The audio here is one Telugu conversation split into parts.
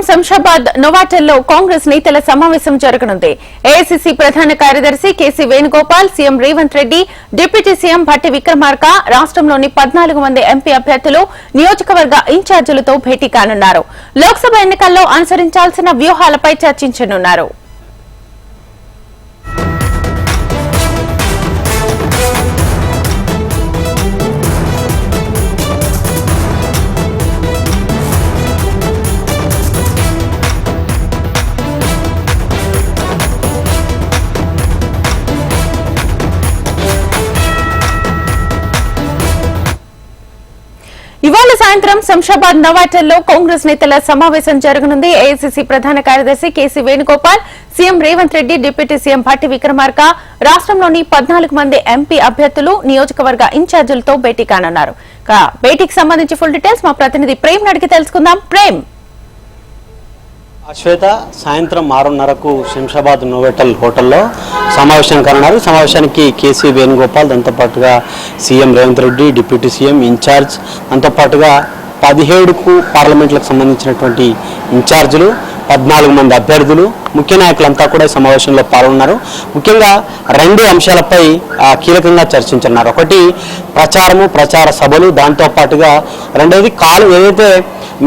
శంషాబాద్ నోవాటెల్లో కాంగ్రెస్ నేతల సమావేశం జరగనుంది. ఏఐసీసీ ప్రధాన కార్యదర్శి KC Venugopal, CM Revanth Reddy, deputy CM Bhatti Vikramarka, రాష్ట్రంలోని 14 మంది ఎంపీ అభ్యర్థులు, నియోజకవర్గ ఇన్ఛార్జీలతో భేటీ కానున్నారు. లోక్సభ ఎన్నికల్లో అనుసరించాల్సిన వ్యూహాలపై చర్చించనున్నారు. ఇవాళ సాయంత్రం శంషాబాద్ నోవాటెల్లో కాంగ్రెస్ నేతల సమావేశం జరగనుంది. ఏఐసీసీ ప్రధాన కార్యదర్శి KC Venugopal, CM Revanth Reddy, deputy CM Bhatti Vikramarka, రాష్ట్రంలోని 14 మంది ఎంపీ అభ్యర్థులు, నియోజకవర్గ ఇన్ఛార్జీలతో భేటీ కానున్నారు. భేటీకి సంబంధించి ఫుల్ డీటెయిల్స్ మా ప్రతినిధి ప్రేమ్ అడిగి తెలుసుకుందాం. ప్రేమ్. శ్వేత, సాయంత్రం 6:30కు శంషాబాద్ నోవాటెల్ హోటల్లో సమావేశం కానున్నారు. సమావేశానికి కేసీ వేణుగోపాల్, దాంతోపాటుగా CM Revanth Reddy, deputy CM incharge, దాంతోపాటుగా 17కు పార్లమెంట్లకు సంబంధించినటువంటి ఇన్ఛార్జీలు, 14 మంది అభ్యర్థులు, ముఖ్య నాయకులంతా కూడా ఈ సమావేశంలో పాల్గొన్నారు. ముఖ్యంగా 2 అంశాలపై కీలకంగా చర్చించున్నారు. ఒకటి ప్రచారము, ప్రచార సభలు, దాంతోపాటుగా రెండవది ఏదైతే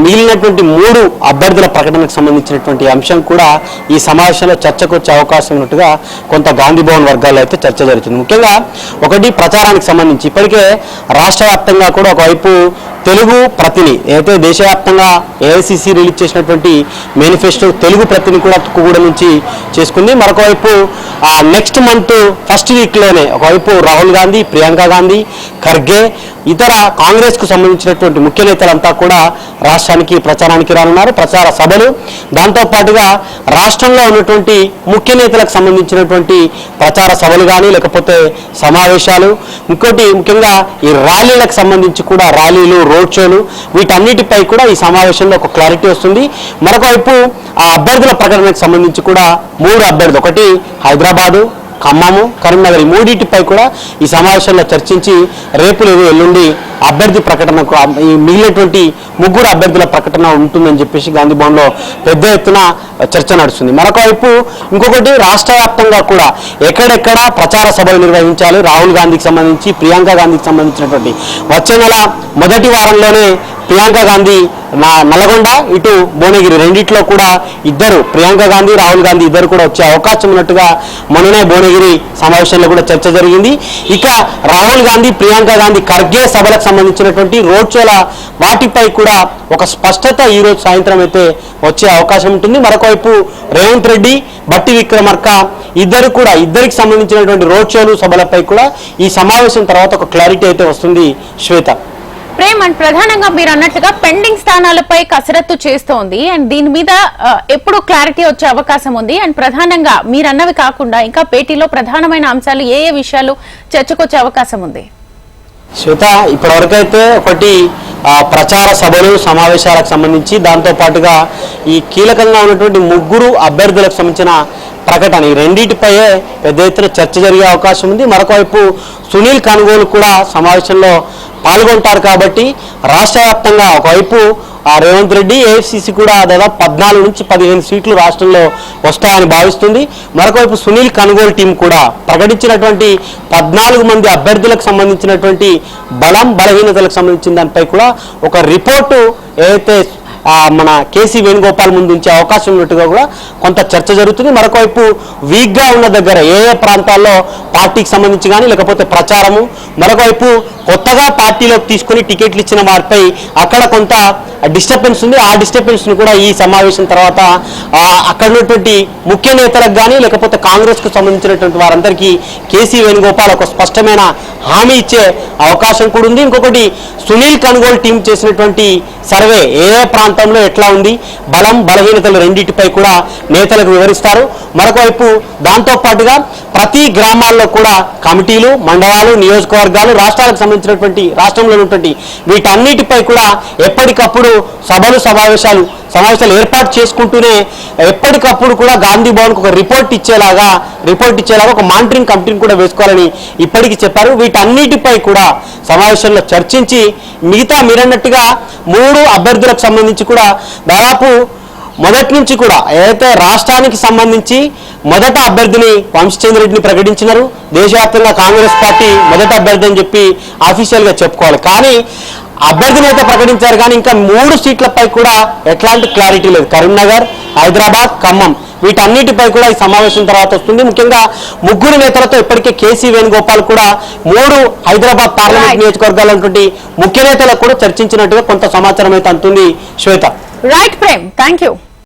మిగిలినటువంటి 3 అభ్యర్థుల ప్రకటనకు సంబంధించినటువంటి అంశం కూడా ఈ సమావేశంలో చర్చకు వచ్చే అవకాశం ఉన్నట్టుగా కొంత గాంధీ భవన్ వర్గాల్లో అయితే చర్చ జరుగుతుంది. ముఖ్యంగా ఒకటి ప్రచారానికి సంబంధించి ఇప్పటికే రాష్ట్ర వ్యాప్తంగా కూడా ఒకవైపు తెలుగు ప్రతిని అయితే దేశవ్యాప్తంగా ఏఐసీసీ రిలీజ్ చేసినటువంటి మేనిఫెస్టో తెలుగు ప్రతిని కూడా తుక్కుగూడ నుంచి చేసుకుంది. మరొకవైపు నెక్స్ట్ మంత్ ఫస్ట్ వీక్లోనే ఒకవైపు రాహుల్ గాంధీ, ప్రియాంక గాంధీ, ఖర్గే, ఇతర కాంగ్రెస్కు సంబంధించినటువంటి ముఖ్య నేతలంతా కూడా రాష్ట్రానికి ప్రచారానికి రానున్నారు. ప్రచార సభలు, దాంతోపాటుగా రాష్ట్రంలో ఉన్నటువంటి ముఖ్య నేతలకు సంబంధించినటువంటి ప్రచార సభలు కానీ లేకపోతే సమావేశాలు, ఇంకోటి ముఖ్యంగా ఈ ర్యాలీలకు సంబంధించి కూడా ర్యాలీలు, రోడ్ షోలు, వీటన్నిటిపై కూడా ఈ సమావేశంలో ఒక క్లారిటీ వస్తుంది. మరొకవైపు ఆ అభ్యర్థుల ప్రకటనకు సంబంధించి కూడా 3 అభ్యర్థులు, ఒకటి హైదరాబాదు, ఖమ్మము, కరీంనగర్, ఈ 3 కూడా ఈ సమావేశంలో చర్చించి రేపు లేదు ఎల్లుండి అభ్యర్థి ప్రకటనకు ఈ మిగిలినటువంటి 3 అభ్యర్థుల ప్రకటన ఉంటుందని చెప్పేసి గాంధీ భవన్లో పెద్ద ఎత్తున చర్చ నడుస్తుంది. మరొకవైపు ఇంకొకటి రాష్ట్ర వ్యాప్తంగా కూడా ఎక్కడెక్కడ ప్రచార సభలు నిర్వహించాలి, రాహుల్ గాంధీకి సంబంధించి, ప్రియాంక గాంధీకి సంబంధించినటువంటి వచ్చే నెల మొదటి వారంలోనే ప్రియాంక గాంధీ నల్గొండ, ఇటు భువనగిరి రెండిట్లో కూడా ఇద్దరు, ప్రియాంక గాంధీ, రాహుల్ గాంధీ ఇద్దరు కూడా వచ్చే అవకాశం ఉన్నట్టుగా మొన్ననే భువనగిరి సమావేశంలో కూడా చర్చ జరిగింది. ఇక రాహుల్ గాంధీ, ప్రియాంక గాంధీ ఖర్గే సభలకు సంబంధించినటువంటి రోడ్ షోల వాటిపై కూడా ఒక స్పష్టత ఈరోజు సాయంత్రం అయితే వచ్చే అవకాశం ఉంటుంది. మరొకవైపు రేవంత్ రెడ్డి, భట్టి విక్రమార్క ఇద్దరికి సంబంధించినటువంటి రోడ్ షోలు, సభలపై కూడా ఈ సమావేశం తర్వాత ఒక క్లారిటీ అయితే వస్తుంది. శ్వేత. ప్రేమ్, అండ్ ప్రధానంగా మీరు అన్నట్లుగా పెండింగ్ స్థానాలపై కసరత్తు చేస్తోంది అండ్ దీని మీద ఎప్పుడు క్లారిటీ వచ్చే అవకాశం ఉంది. అండ్ ప్రధానంగా మీరు అన్నవి కాకుండా ఇంకా భేటీలో ప్రధానమైన అంశాలు ఏ విషయాలు చర్చకొచ్చే అవకాశం ఉంది? శ్వేత, ఇప్పటివరకైతే ఒకటి ప్రచార సభలు, సమావేశాలకు సంబంధించి, దాంతోపాటుగా ఈ కీలకంగా ఉన్నటువంటి 3 అభ్యర్థులకు సంబంధించిన ప్రకటన, ఈ రెండింటిపైయే పెద్ద ఎత్తున చర్చ జరిగే అవకాశం ఉంది. మరొకవైపు సునీల్ కనుగోలు కూడా సమావేశంలో పాల్గొంటారు కాబట్టి రాష్ట్ర వ్యాప్తంగా ఒకవైపు రేవంత్ రెడ్డి, ఏఐసీసీ కూడా దాదాపు 14 నుంచి 15 సీట్లు రాష్ట్రంలో వస్తాయని భావిస్తుంది. మరొకవైపు సునీల్ కనుగోలు టీం కూడా ప్రకటించినటువంటి 14 మంది అభ్యర్థులకు సంబంధించినటువంటి బలం, బలహీనతలకు సంబంధించిన దానిపై కూడా ఒక రిపోర్టు ఏదైతే మన కేసీ వేణుగోపాల్ ముందు ఉంచే అవకాశం ఉన్నట్టుగా కూడా కొంత చర్చ జరుగుతుంది. మరొకవైపు వీక్గా ఉన్న దగ్గర ఏ ప్రాంతాల్లో పార్టీకి సంబంధించి కానీ లేకపోతే ప్రచారము, మరొకవైపు కొత్తగా పార్టీలోకి తీసుకుని టికెట్లు ఇచ్చిన వారిపై అక్కడ కొంత డిస్టర్బెన్స్ ఉంది. ఆ డిస్టర్బెన్స్ను కూడా ఈ సమావేశం తర్వాత అక్కడ ఉన్నటువంటి ముఖ్య నేతలకు కానీ లేకపోతే కాంగ్రెస్కు సంబంధించినటువంటి వారందరికీ కేసీ వేణుగోపాల్ ఒక స్పష్టమైన హామీ ఇచ్చే అవకాశం కూడా ఉంది. ఇంకొకటి సునీల్ కనుగోలు టీం చేసినటువంటి సర్వే ఏ ప్రాంతంలో ఎట్లా ఉంది, బలం, బలహీనతలు రెండింటిపై కూడా నేతలకు వివరిస్తారు. మరొకవైపు దాంతోపాటుగా ప్రతి గ్రామాల్లో కూడా కమిటీలు, మండలాలు, నియోజకవర్గాలు, రాష్ట్రాలకు సంబంధించినటువంటి రాష్ట్రంలో ఉన్నటువంటి వీటన్నిటిపై కూడా ఎప్పటికప్పుడు సభలు, సమావేశాలు ఏర్పాటు చేసుకుంటూనే ఎప్పటికప్పుడు కూడా గాంధీ భవన్కు ఒక రిపోర్ట్ ఇచ్చేలాగా ఒక మానిటరింగ్ కమిటీని కూడా వేసుకోవాలని ఇప్పటికీ చెప్పారు. వీటన్నిటిపై కూడా సమావేశంలో చర్చించి మిగతా మీరన్నట్టుగా 3 అభ్యర్థులకు సంబంధించి కూడా దాదాపు మొదటి నుంచి కూడా ఏదైతే రాష్ట్రానికి సంబంధించి మొదట అభ్యర్థిని వంశీచంద్ర రెడ్డిని ప్రకటించినారు. దేశవ్యాప్తంగా కాంగ్రెస్ పార్టీ మొదటి అభ్యర్థి అని చెప్పి ఆఫీషియల్గా చెప్పుకోవాలి. కానీ అభ్యర్థిని అయితే ప్రకటించారు, కానీ ఇంకా 3 సీట్లపై కూడా ఎట్లాంటి క్లారిటీ లేదు. కరీంనగర్, హైదరాబాద్, ఖమ్మం వీటన్నిటిపై కూడా ఈ సమావేశం తర్వాత వస్తుంది. ముఖ్యంగా 3 నేతలతో ఇప్పటికే కేసీ వేణుగోపాల్ కూడా 3 హైదరాబాద్ పార్లమెంట్ నియోజకవర్గాలటువంటి ముఖ్య నేతలకు కూడా చర్చించినట్టుగా కొంత సమాచారం అయితే అందుతుంది. Shweta. Right Prem, thank you.